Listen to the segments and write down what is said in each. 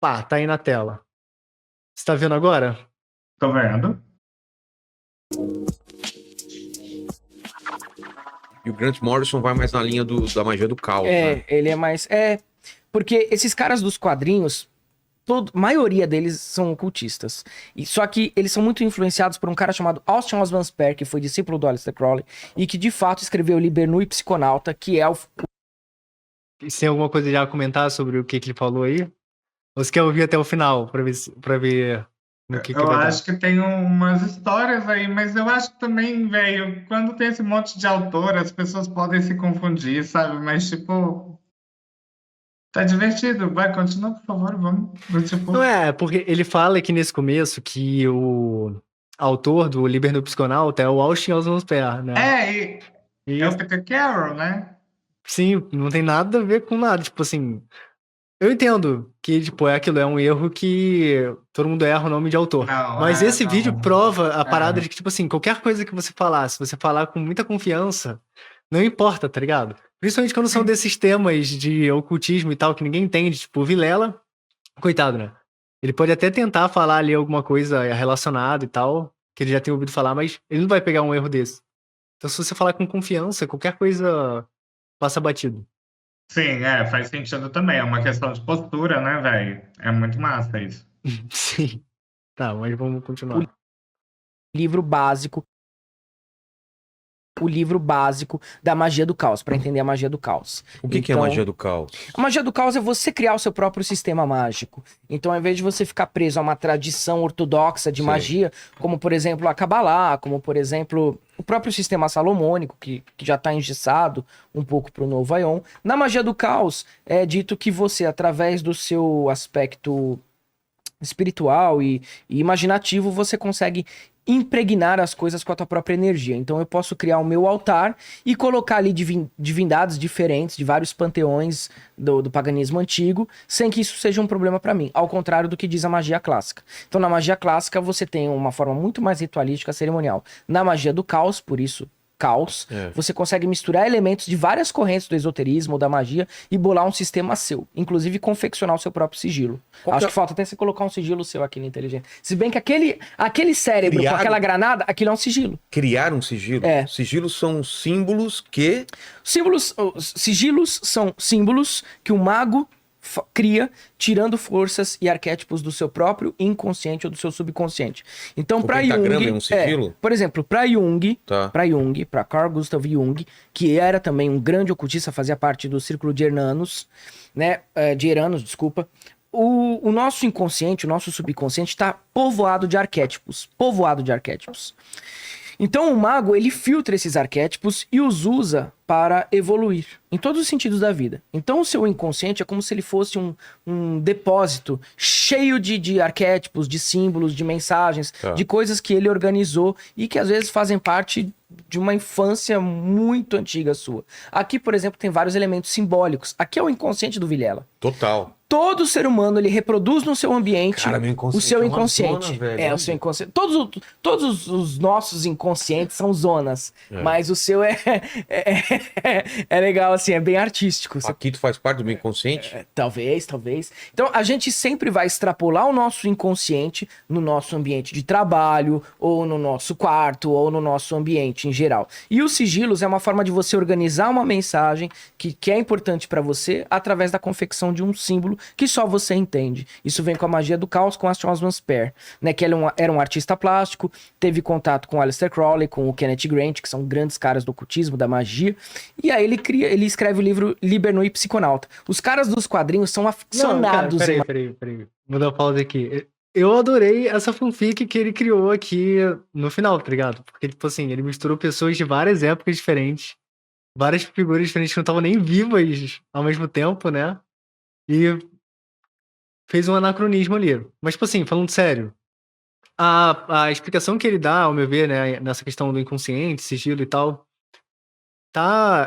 Pá, tá aí na tela. Você tá vendo agora? Tô vendo. E o Grant Morrison vai mais na linha da magia do caos, né? Ele é mais. Porque esses caras dos quadrinhos, maioria deles são ocultistas. Só que eles são muito influenciados por um cara chamado Austin Osman Spare, que foi discípulo do Aleister Crowley, e que de fato escreveu Liber Nui Psiconauta, que é o. Você tem alguma coisa já a comentar sobre o que ele falou aí? Ou você quer ouvir até o final pra ver no que Eu vai dar? acho que tem umas histórias aí, mas eu acho que também, velho, quando tem esse monte de autor, as pessoas podem se confundir, sabe? Mas, tipo, tá divertido. Vai, continua, por favor, vamos. Tipo, Não é, porque ele fala aqui nesse começo que o autor do Liber no Psiconauta é o Austin Osman Spare, né? é o Peter Carroll, né? Sim, não tem nada a ver com nada. Tipo assim, eu entendo que, tipo, é um erro que todo mundo erra o nome de autor. Não, Mas esse vídeo não. prova a parada É. de que, tipo assim, qualquer coisa que você falar, se você falar com muita confiança, não importa, tá ligado? Principalmente quando são desses temas de ocultismo e tal, que ninguém entende. Tipo, o Vilela, coitado, né? Ele pode até tentar falar ali alguma coisa relacionada e tal, que ele já tem ouvido falar, mas ele não vai pegar um erro desse. Então, se você falar com confiança, qualquer coisa passa batido. Sim, faz sentido também. É uma questão de postura, né, velho? É muito massa isso. Sim. Tá, mas vamos continuar. livro básico. O livro básico da magia do caos, para entender a magia do caos. O que é a magia do caos? A magia do caos é você criar o seu próprio sistema mágico. Então, ao invés de você ficar preso a uma tradição ortodoxa de Sim. magia, como por exemplo a Kabbalah, como por exemplo o próprio sistema salomônico, que já está engessado um pouco para o novo Aion, na magia do caos é dito que você, através do seu aspecto espiritual e imaginativo, você consegue impregnar as coisas com a tua própria energia. Então eu posso criar o meu altar e colocar ali divindades diferentes de vários panteões do paganismo antigo, sem que isso seja um problema para mim, ao contrário do que diz a magia clássica. Então na magia clássica você tem uma forma muito mais ritualística, cerimonial. Na magia do caos, por isso caos, você consegue misturar elementos de várias correntes do esoterismo ou da magia e bolar um sistema seu, inclusive confeccionar o seu próprio sigilo. Acho que falta até você colocar um sigilo seu aqui no Inteligente. Se bem que aquele cérebro com aquela granada, aquilo é um sigilo. Criar um sigilo? Sigilos são símbolos que... Sigilos são símbolos que o mago cria, tirando forças e arquétipos do seu próprio inconsciente ou do seu subconsciente. Então, para Jung, é um sigilo? por exemplo, para Jung, para Carl Gustav Jung, que era também um grande ocultista, fazia parte do círculo de Eranos, né, desculpa. O nosso inconsciente, o nosso subconsciente está povoado de arquétipos. Então o mago, ele filtra esses arquétipos e os usa para evoluir, em todos os sentidos da vida. Então o seu inconsciente é como se ele fosse um depósito cheio de arquétipos, de símbolos, de mensagens, de coisas que ele organizou e que às vezes fazem parte de uma infância muito antiga sua. Aqui, por exemplo, tem vários elementos simbólicos. Aqui é o inconsciente do Vilela. Total. Todo ser humano, ele reproduz no seu ambiente o seu inconsciente. Zona, velho, o seu inconsciente. Todos os nossos inconscientes são zonas, mas o seu é legal, assim, é bem artístico. Aqui tu faz parte do meu inconsciente? Talvez. Então, a gente sempre vai extrapolar o nosso inconsciente no nosso ambiente de trabalho, ou no nosso quarto, ou no nosso ambiente em geral. E os sigilos é uma forma de você organizar uma mensagem que é importante para você através da confecção de um símbolo que só você entende. Isso vem com a magia do caos, com Austin Osman Spare, né? Que ele era um artista plástico, teve contato com Aleister Crowley, com o Kenneth Grant, que são grandes caras do ocultismo, da magia. E aí ele escreve o livro Liber Nui Psiconauta. Os caras dos quadrinhos são aficionados. Peraí. Vou dar uma pausa aqui. Eu adorei essa fanfic que ele criou aqui no final, tá ligado? Porque, tipo assim, ele misturou pessoas de várias épocas diferentes, várias figuras diferentes que não estavam nem vivas ao mesmo tempo, né? E fez um anacronismo ali. Mas, tipo assim, falando sério, a explicação que ele dá, ao meu ver, né, nessa questão do inconsciente, sigilo e tal,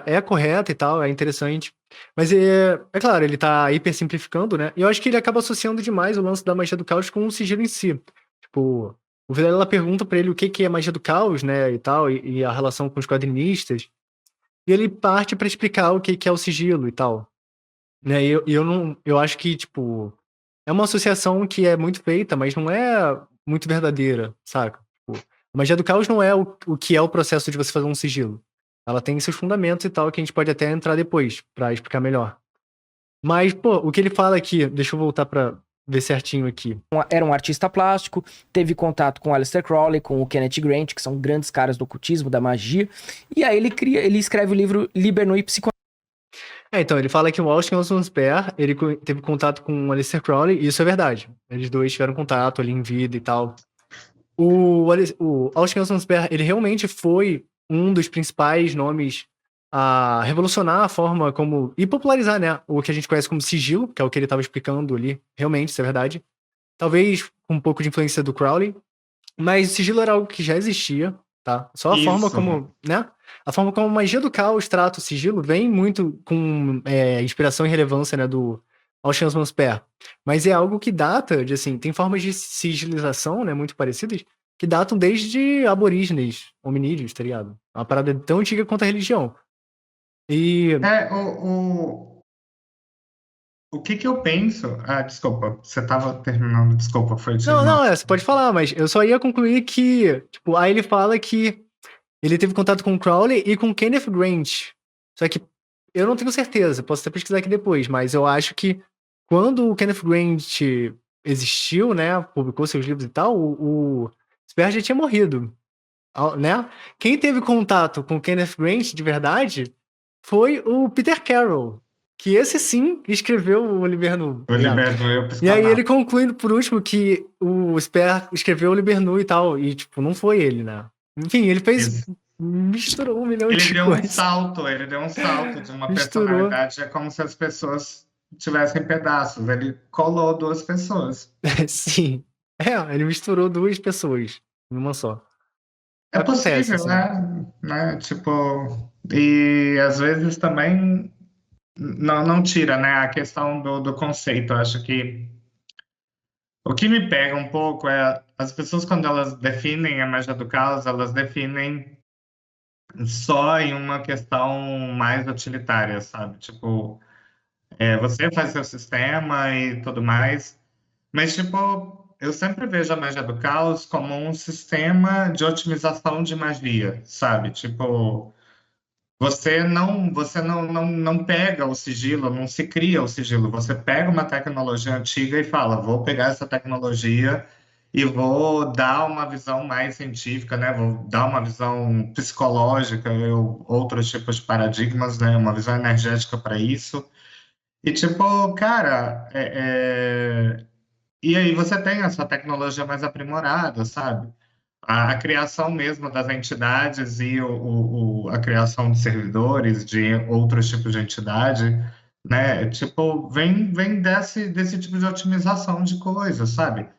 é correta e tal, é interessante. Mas é claro, ele tá hiper simplificando, né? E eu acho que ele acaba associando demais o lance da magia do caos com o sigilo em si. Tipo, o Vilela pergunta pra ele o que é magia do caos, né, e tal, e a relação com os quadrinistas. E ele parte pra explicar o que é o sigilo e tal. Né? Eu acho que, tipo, é uma associação que é muito feita, mas não é muito verdadeira, saca? Tipo, a magia do caos não é o que é o processo de você fazer um sigilo. Ela tem seus fundamentos e tal, que a gente pode até entrar depois, pra explicar melhor. Mas, pô, o que ele fala aqui, deixa eu voltar pra ver certinho aqui. Era um artista plástico, teve contato com Aleister Crowley, com o Kenneth Grant, que são grandes caras do ocultismo, da magia. E aí ele escreve o livro Liber Nui Psicoanálise. Então, ele fala que o Austin Osbourne ele teve contato com o Aleister Crowley, e isso é verdade. Eles dois tiveram contato ali em vida e tal. O Austin Osbourne, ele realmente foi um dos principais nomes a revolucionar a forma como... E popularizar, né? O que a gente conhece como sigilo, que é o que ele estava explicando ali. Realmente, isso é verdade. Talvez com um pouco de influência do Crowley. Mas o sigilo era algo que já existia, tá? Só a forma Isso. como, né? A forma como a magia do caos trata o sigilo vem muito com inspiração e relevância, né, do Austin Osbourne. Mas é algo que data de, assim, tem formas de sigilização, né, muito parecidas, que datam desde aborígenes, hominídeos, tá ligado? Uma parada tão antiga quanto a religião. E... O que eu penso... Ah, desculpa, você estava terminando, desculpa, foi de Não, novo. você pode falar, mas eu só ia concluir que, tipo, aí ele fala que ele teve contato com o Crowley e com Kenneth Grant. Só que eu não tenho certeza, posso até pesquisar aqui depois, mas eu acho que quando o Kenneth Grant existiu, né, publicou seus livros e tal, o Sperry já tinha morrido, né? Quem teve contato com o Kenneth Grant de verdade foi o Peter Carroll, que esse sim escreveu o Liber Nui. O Liber Nui, eu E aí ele concluindo por último que o Sperry escreveu o Liber Nui e tal, e tipo, não foi ele, né? Enfim, ele fez... Misturou 1 milhão de coisas. Ele deu um salto de uma Misturou. personalidade, é como se as pessoas tivessem pedaços, ele colou 2 pessoas. Sim. Ele misturou 2 pessoas numa só. É Acontece, possível, assim. né? Tipo, e às vezes também não tira, né, a questão do conceito. Eu acho que o que me pega um pouco é as pessoas, quando elas definem a magia do caos, elas definem só em uma questão mais utilitária, sabe? Tipo, você faz seu sistema e tudo mais, mas, tipo, eu sempre vejo a magia do caos como um sistema de otimização de magia, sabe? Tipo, você não pega o sigilo, não se cria o sigilo. Você pega uma tecnologia antiga e fala, vou pegar essa tecnologia e vou dar uma visão mais científica, né? Vou dar uma visão psicológica, outros tipos de paradigmas, né? Uma visão energética para isso. E tipo, cara, e aí você tem a sua tecnologia mais aprimorada, sabe? A criação mesmo das entidades e a criação de servidores, de outros tipos de entidade, né? Tipo, vem desse tipo de otimização de coisas, sabe?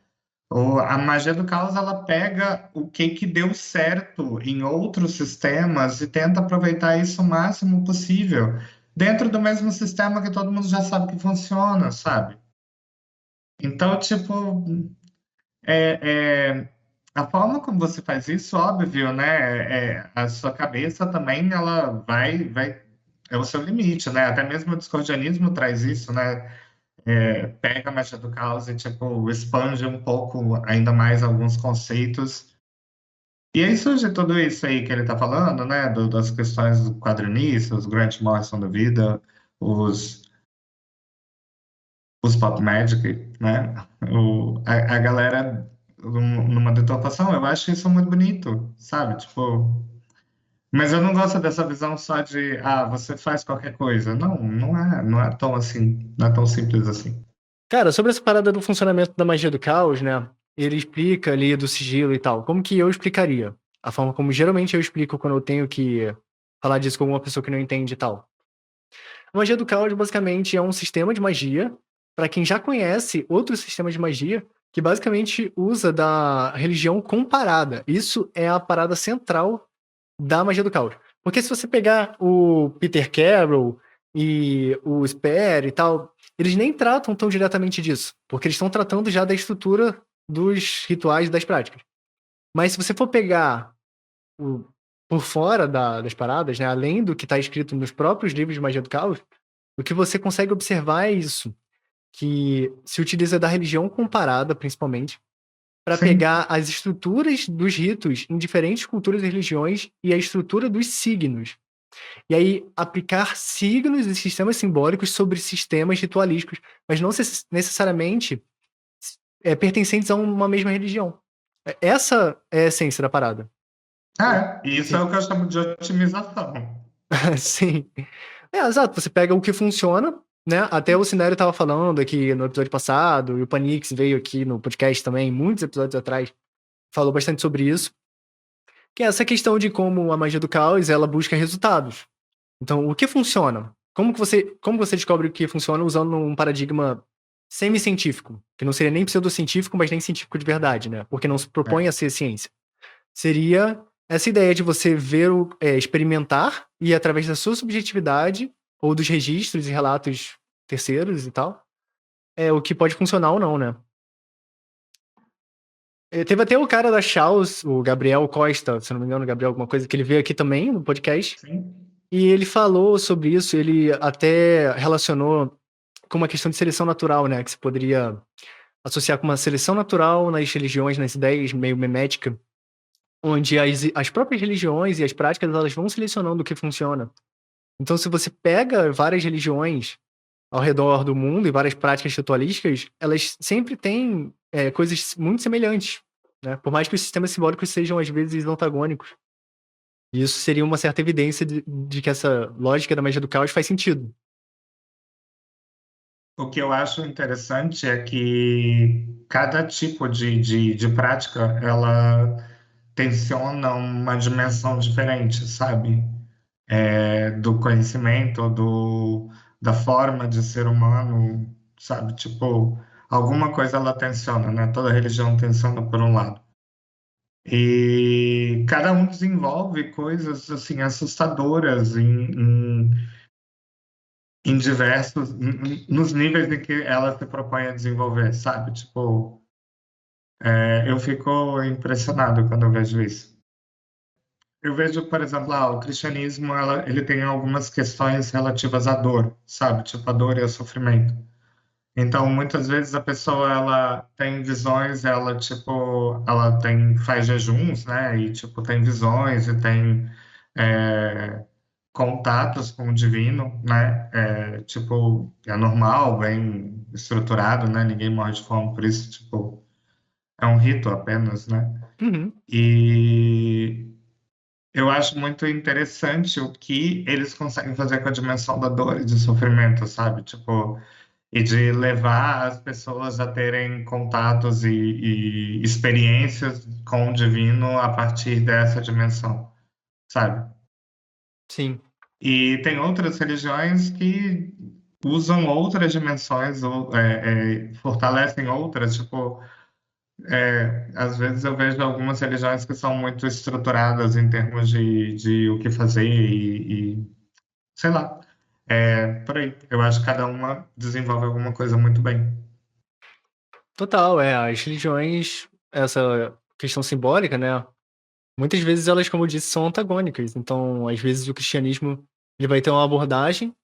A magia do caos, ela pega o que deu certo em outros sistemas e tenta aproveitar isso o máximo possível, dentro do mesmo sistema que todo mundo já sabe que funciona, sabe? Então, tipo, a forma como você faz isso, óbvio, né? A sua cabeça também, ela vai, é o seu limite, né? Até mesmo o discordianismo traz isso, né? Pega a magia do caos e, tipo, expande um pouco ainda mais alguns conceitos. E aí surge tudo isso aí que ele tá falando, né? Das questões quadrinistas, Grant Morrison da vida, os pop magic, né? A galera numa deturpação, eu acho isso muito bonito, sabe? Tipo, mas eu não gosto dessa visão só de, você faz qualquer coisa. Não é tão assim, não é tão simples assim. Cara, sobre essa parada do funcionamento da magia do caos, né? Ele explica ali do sigilo e tal. Como que eu explicaria? A forma como geralmente eu explico quando eu tenho que falar disso com alguma pessoa que não entende e tal. A magia do caos, basicamente, é um sistema de magia, para quem já conhece outros sistemas de magia, que basicamente usa da religião comparada. Isso é a parada central da magia do caos. Porque se você pegar o Peter Carroll e o Sperry e tal, eles nem tratam tão diretamente disso, porque eles estão tratando já da estrutura dos rituais e das práticas. Mas se você for pegar por fora das paradas, né, além do que está escrito nos próprios livros de magia do caos, o que você consegue observar é isso, que se utiliza da religião comparada, principalmente, para Sim. pegar as estruturas dos ritos em diferentes culturas e religiões e a estrutura dos signos. E aí, aplicar signos e sistemas simbólicos sobre sistemas ritualísticos, mas não necessariamente pertencentes a uma mesma religião. Essa é a essência da parada. E isso é o que eu chamo de otimização. Sim. Exato. Você pega o que funciona, né? Até o Cinério estava falando aqui no episódio passado, e o Panix veio aqui no podcast também, muitos episódios atrás, falou bastante sobre isso, que é essa questão de como a magia do caos, ela busca resultados. Então, o que funciona? Como você descobre o que funciona usando um paradigma semi-científico, que não seria nem pseudocientífico, mas nem científico de verdade, né? Porque não se propõe a ser ciência. Seria essa ideia de você ver, experimentar e através da sua subjetividade ou dos registros e relatos terceiros e tal, o que pode funcionar ou não, né? Teve até o cara da Chaos, o Gabriel Costa, se não me engano, Gabriel alguma coisa, que ele veio aqui também no podcast. Sim. E ele falou sobre isso, ele até relacionou com uma questão de seleção natural, né? Que você poderia associar com uma seleção natural nas religiões, nas ideias meio memética, onde as próprias religiões e as práticas, elas vão selecionando o que funciona. Então, se você pega várias religiões ao redor do mundo e várias práticas ritualísticas, elas sempre têm coisas muito semelhantes, né? Por mais que os sistemas simbólicos sejam, às vezes, antagônicos. E isso seria uma certa evidência de que essa lógica da magia do caos faz sentido. O que eu acho interessante é que cada tipo de prática, ela tensiona uma dimensão diferente, sabe? Do conhecimento, da forma de ser humano, sabe? Tipo, alguma coisa ela tensiona, né? Toda religião tensiona por um lado. E cada um desenvolve coisas, assim, assustadoras em diversos, nos níveis em que ela se propõe a desenvolver, sabe? Tipo, eu fico impressionado quando eu vejo isso. Eu vejo, por exemplo, o cristianismo, ele tem algumas questões relativas à dor, sabe? Tipo, a dor e ao sofrimento. Então, muitas vezes a pessoa, ela tem visões, ela faz jejuns, né? E, tipo, tem visões e tem contatos com o divino, né? Tipo, é normal, bem estruturado, né? Ninguém morre de fome por isso, tipo, é um rito apenas, né? Uhum. E eu acho muito interessante o que eles conseguem fazer com a dimensão da dor e do sofrimento, sabe? Tipo, e de levar as pessoas a terem contatos e experiências com o divino a partir dessa dimensão, sabe? Sim. E tem outras religiões que usam outras dimensões ou fortalecem outras, tipo, às vezes eu vejo algumas religiões que são muito estruturadas em termos de o que fazer e sei lá, por aí. Eu acho que cada uma desenvolve alguma coisa muito bem. Total, as religiões, essa questão simbólica, né? Muitas vezes elas, como eu disse, são antagônicas. Então, às vezes o cristianismo ele vai ter uma abordagem,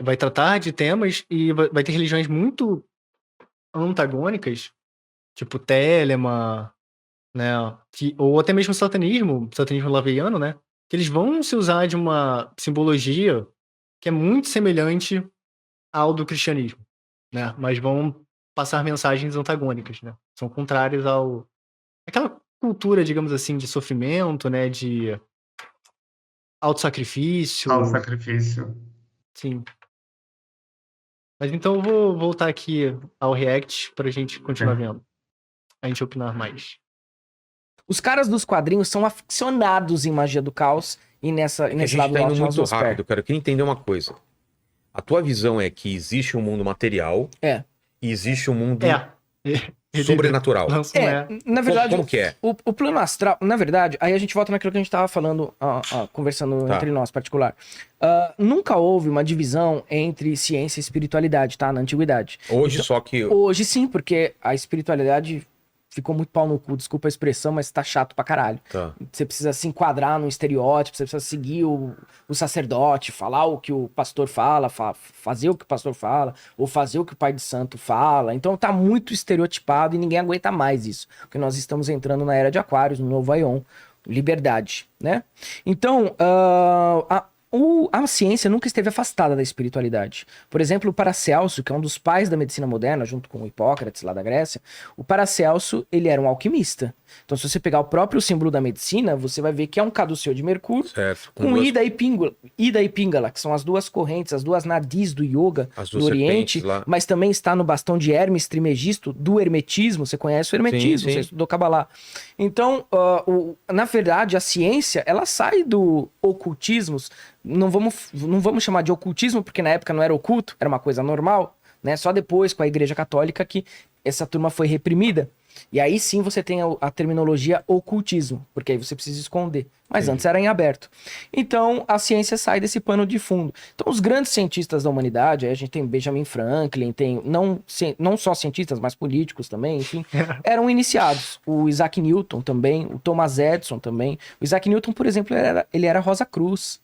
vai tratar de temas e vai ter religiões muito antagônicas, tipo Telema, né? Ou até mesmo o satanismo laveiano, né? Que eles vão se usar de uma simbologia que é muito semelhante ao do cristianismo, né? Mas vão passar mensagens antagônicas, né? São contrárias aquela cultura, digamos assim, de sofrimento, né? De autossacrifício. Ao sacrifício. Sim. Mas então eu vou voltar aqui ao React pra gente continuar vendo. A gente opinar mais. Os caras dos quadrinhos são aficionados em magia do caos e nesse A gente lado tá indo nosso, nós muito vamos rápido, perto. cara. Eu queria entender uma coisa. A tua visão é que existe um mundo material e existe um mundo sobrenatural. Na verdade, Como que é? O plano astral, na verdade, aí a gente volta naquilo que a gente tava falando, conversando entre nós, particular. Nunca houve uma divisão entre ciência e espiritualidade, tá? Na antiguidade. Hoje só que... Hoje sim, porque a espiritualidade ficou muito pau no cu, desculpa a expressão, mas tá chato pra caralho. Tá. Você precisa se enquadrar num estereótipo, você precisa seguir o sacerdote, falar o que o pastor fala, fazer o que o pastor fala, ou fazer o que o pai de santo fala. Então tá muito estereotipado e ninguém aguenta mais isso. Porque nós estamos entrando na era de Aquários, no novo Aion, liberdade, né? Então, a ciência nunca esteve afastada da espiritualidade. Por exemplo, o Paracelso, que é um dos pais da medicina moderna, junto com o Hipócrates lá da Grécia, o Paracelso, ele era um alquimista. Então, se você pegar o próprio símbolo da medicina, você vai ver que é um caduceu de Mercúrio, Certo. com Ida e Pingala, que são as duas correntes, as duas nadis do yoga do Oriente, mas também está no bastão de Hermes Trimegisto, do hermetismo. Você conhece o hermetismo, você estudou Kabbalah. Então, na verdade, a ciência, ela sai do ocultismo. Não vamos chamar de ocultismo, porque na época não era oculto, era uma coisa normal, né? Só depois, com a Igreja Católica, que essa turma foi reprimida. E aí sim você tem a terminologia ocultismo, porque aí você precisa esconder. Mas antes era em aberto. Então a ciência sai desse pano de fundo. Então os grandes cientistas da humanidade, aí a gente tem Benjamin Franklin, tem não só cientistas, mas políticos também, enfim, eram iniciados. O Isaac Newton também, o Thomas Edison também. O Isaac Newton, por exemplo, ele era Rosa Cruz.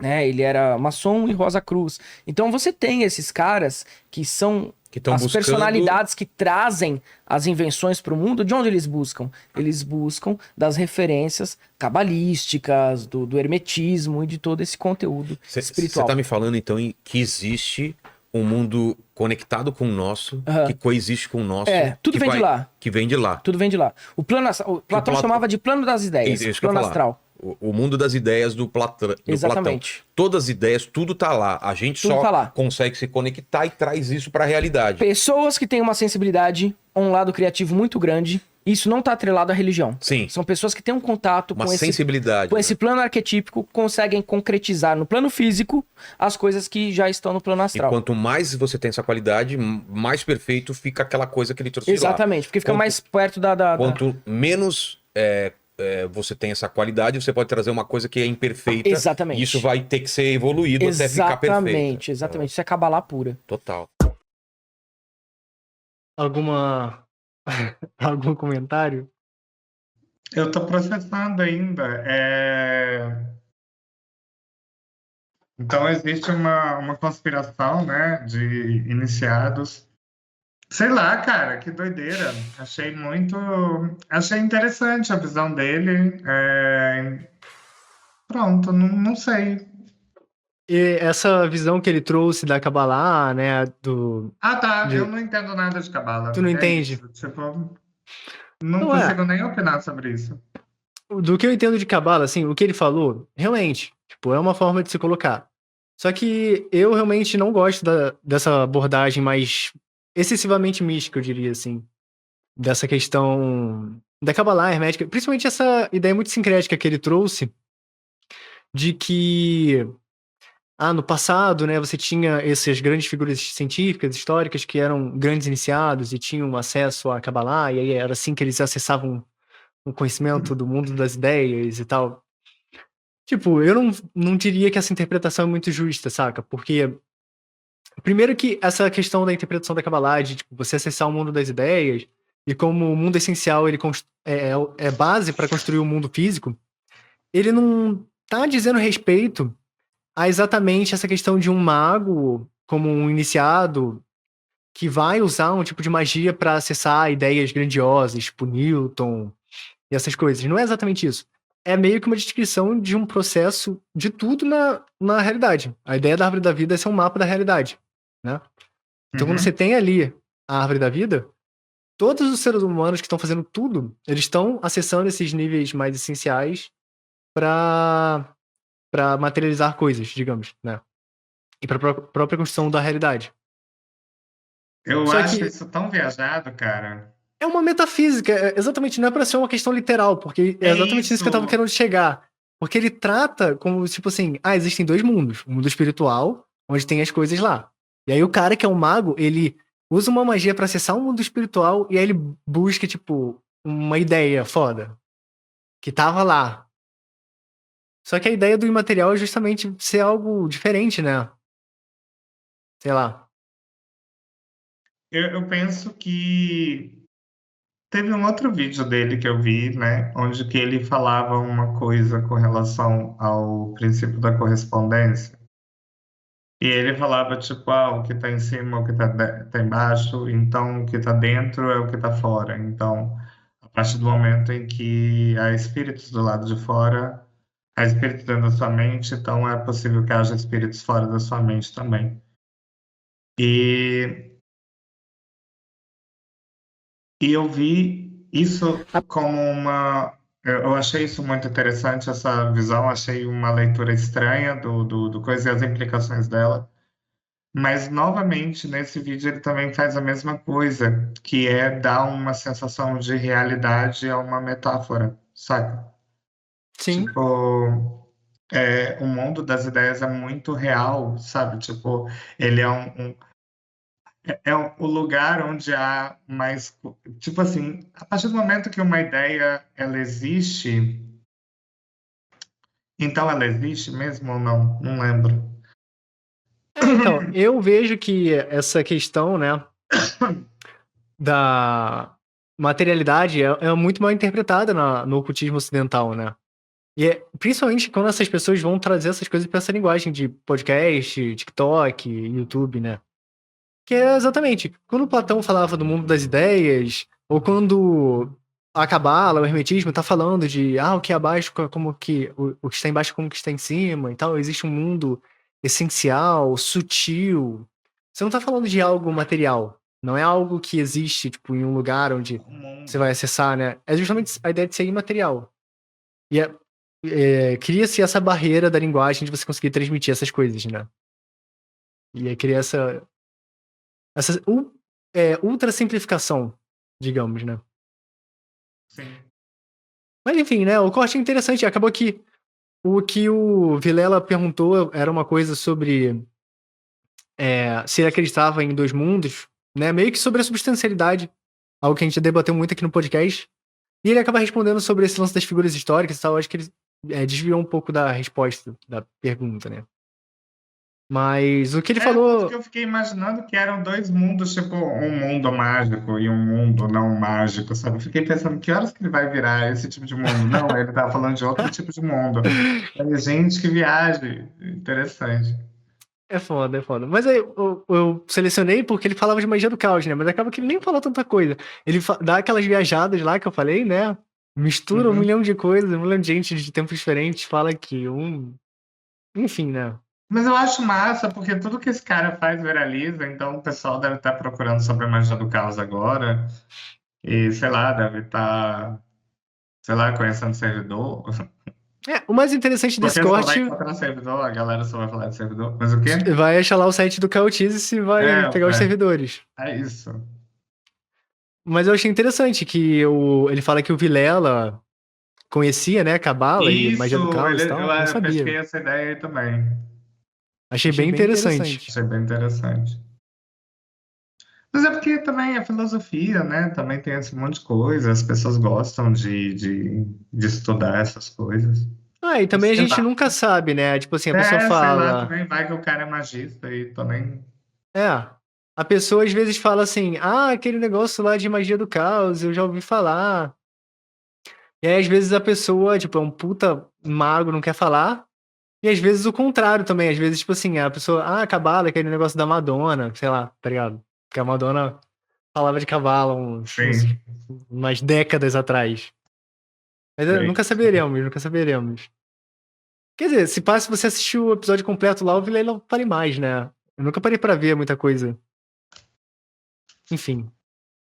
Né? Ele era maçom e Rosa Cruz. Então você tem esses caras que são as personalidades que trazem as invenções para o mundo. De onde eles buscam? Eles buscam das referências cabalísticas, do hermetismo e de todo esse conteúdo espiritual. Você está me falando, então, que existe um mundo conectado com o nosso, que coexiste com o nosso. Tudo vem de lá. Que vem de lá. Tudo vem de lá. O Platão chamava de plano das ideias, plano astral. O mundo das ideias do Platão. Exatamente. Todas as ideias, tudo tá lá. A gente só consegue se conectar e traz isso pra realidade. Pessoas que têm uma sensibilidade, um lado criativo muito grande, isso não tá atrelado à religião. Sim. São pessoas que têm um contato com sensibilidade, com esse plano arquetípico, conseguem concretizar no plano físico as coisas que já estão no plano astral. E quanto mais você tem essa qualidade, mais perfeito fica aquela coisa que ele trouxe lá. Exatamente, porque fica mais perto da... Quanto menos... você tem essa qualidade, você pode trazer uma coisa que é imperfeita. Exatamente. E isso vai ter que ser evoluído até ficar perfeito. Exatamente. Isso é Kabbalah pura. Total. Algum comentário? Eu tô processando ainda. Então existe uma conspiração, né, de iniciados. Sei lá, cara, que doideira. Achei interessante a visão dele. Pronto, não sei. E essa visão que ele trouxe da Kabbalah, né, eu não entendo nada de Kabbalah. Tu não entende? Isso, tipo, não consigo nem opinar sobre isso. Do que eu entendo de Kabbalah, assim, o que ele falou, realmente, tipo, é uma forma de se colocar. Só que eu realmente não gosto dessa abordagem mais excessivamente mística, eu diria, assim. Dessa questão da Kabbalah hermética, principalmente essa ideia muito sincrética que ele trouxe de que no passado, né, você tinha essas grandes figuras científicas, históricas, que eram grandes iniciados e tinham acesso à Kabbalah, e aí era assim que eles acessavam o conhecimento do mundo das ideias e tal. Tipo, eu não diria que essa interpretação é muito justa, saca? Porque, primeiro que essa questão da interpretação da Kabbalah, de tipo, você acessar o mundo das ideias, e como o mundo essencial ele é base para construir o mundo físico, ele não tá dizendo respeito a exatamente essa questão de um mago como um iniciado que vai usar um tipo de magia para acessar ideias grandiosas, tipo Newton e essas coisas. Não é exatamente isso. É meio que uma descrição de um processo de tudo na realidade. A ideia da árvore da vida é ser um mapa da realidade, né? Então, quando você tem ali a árvore da vida, todos os seres humanos que estão fazendo tudo, eles estão acessando esses níveis mais essenciais para materializar coisas, digamos, né? E para a própria construção da realidade. Eu acho isso tão viajado, cara. É uma metafísica, exatamente, não é para ser uma questão literal, porque é exatamente isso que eu tava querendo chegar. Porque ele trata como, tipo assim, existem dois mundos. O mundo espiritual, onde tem as coisas lá. E aí o cara que é um mago, ele usa uma magia para acessar o mundo espiritual e aí ele busca, tipo, uma ideia foda. Que tava lá. Só que a ideia do imaterial é justamente ser algo diferente, né? Sei lá. Eu penso que Teve um outro vídeo dele que eu vi, né, onde que ele falava uma coisa com relação ao princípio da correspondência. E ele falava, tipo, o que tá em cima é o que tá embaixo, então o que tá dentro é o que tá fora. Então, a partir do momento em que há espíritos do lado de fora, há espíritos dentro da sua mente, então é possível que haja espíritos fora da sua mente também. E eu vi isso como eu achei isso muito interessante, essa visão, achei uma leitura estranha do coisa e as implicações dela. Mas, novamente, nesse vídeo ele também faz a mesma coisa, que é dar uma sensação de realidade a uma metáfora, sabe? Sim. Tipo, o mundo das ideias é muito real, sabe? Tipo, ele é o lugar onde há mais... Tipo assim, a partir do momento que uma ideia, ela existe, então ela existe mesmo ou não? Não lembro. Então, eu vejo que essa questão, né, da materialidade é muito mal interpretada no ocultismo ocidental, né? E principalmente quando essas pessoas vão trazer essas coisas para essa linguagem de podcast, TikTok, YouTube, né? Que é exatamente, quando Platão falava do mundo das ideias, ou quando a Cabala, o Hermetismo, tá falando de o que é abaixo, como que o que está embaixo como que está em cima e tal, existe um mundo essencial, sutil. Você não tá falando de algo material, não é algo que existe, tipo, em um lugar onde você vai acessar, né? É justamente a ideia de ser imaterial. E cria-se essa barreira da linguagem de você conseguir transmitir essas coisas, né? E aí cria essa ultra simplificação, digamos, né? Sim. Mas enfim, né? O corte é interessante. Acabou que o que o Vilela perguntou era uma coisa sobre se ele acreditava em dois mundos, né? Meio que sobre a substancialidade, algo que a gente debateu muito aqui no podcast. E ele acaba respondendo sobre esse lance das figuras históricas e tal. Acho que ele desviou um pouco da resposta da pergunta, né? Mas o que ele falou... Porque eu fiquei imaginando que eram dois mundos, tipo, um mundo mágico e um mundo não mágico, sabe? Eu fiquei pensando, que horas que ele vai virar esse tipo de mundo? Não, ele tava falando de outro tipo de mundo. Gente, que viagem. Interessante. É foda, é foda. Mas aí eu selecionei porque ele falava de magia do caos, né? Mas acaba que ele nem falou tanta coisa. Ele dá aquelas viajadas lá que eu falei, né? Mistura um milhão de coisas, um milhão de gente de tempos diferentes, fala que Enfim, né? Mas eu acho massa, porque tudo que esse cara faz viraliza, então o pessoal deve estar procurando sobre a magia do caos agora. E, sei lá, deve estar, sei lá, conhecendo servidor. O mais interessante desse Porque corte... só vai encontrar servidor, a galera só vai falar de servidor. Mas o quê? Vai achar lá o site do Caotize e vai pegar os servidores. É isso. Mas eu achei interessante que ele fala que o Vilela conhecia, né, Cabala e magia do caos e tal. Eu não sabia. Pesquei essa ideia aí também. Achei bem interessante. Achei bem interessante. Mas é porque também a filosofia, né? Também tem esse monte de coisa. As pessoas gostam de estudar essas coisas. E também a gente nunca sabe, né? Tipo assim, a pessoa fala... sei lá, também vai que o cara é magista e também... A pessoa às vezes fala assim, aquele negócio lá de magia do caos, eu já ouvi falar. E aí às vezes a pessoa, tipo, é um puta mago, não quer falar. E às vezes o contrário também. Às vezes, tipo assim, a pessoa, Cabala, aquele negócio da Madonna, sei lá, tá ligado? Porque a Madonna falava de Cabala umas décadas atrás. Mas nunca saberemos. Quer dizer, se você assistiu o episódio completo lá, o Vilela fale mais, né? Eu nunca parei pra ver muita coisa. Enfim.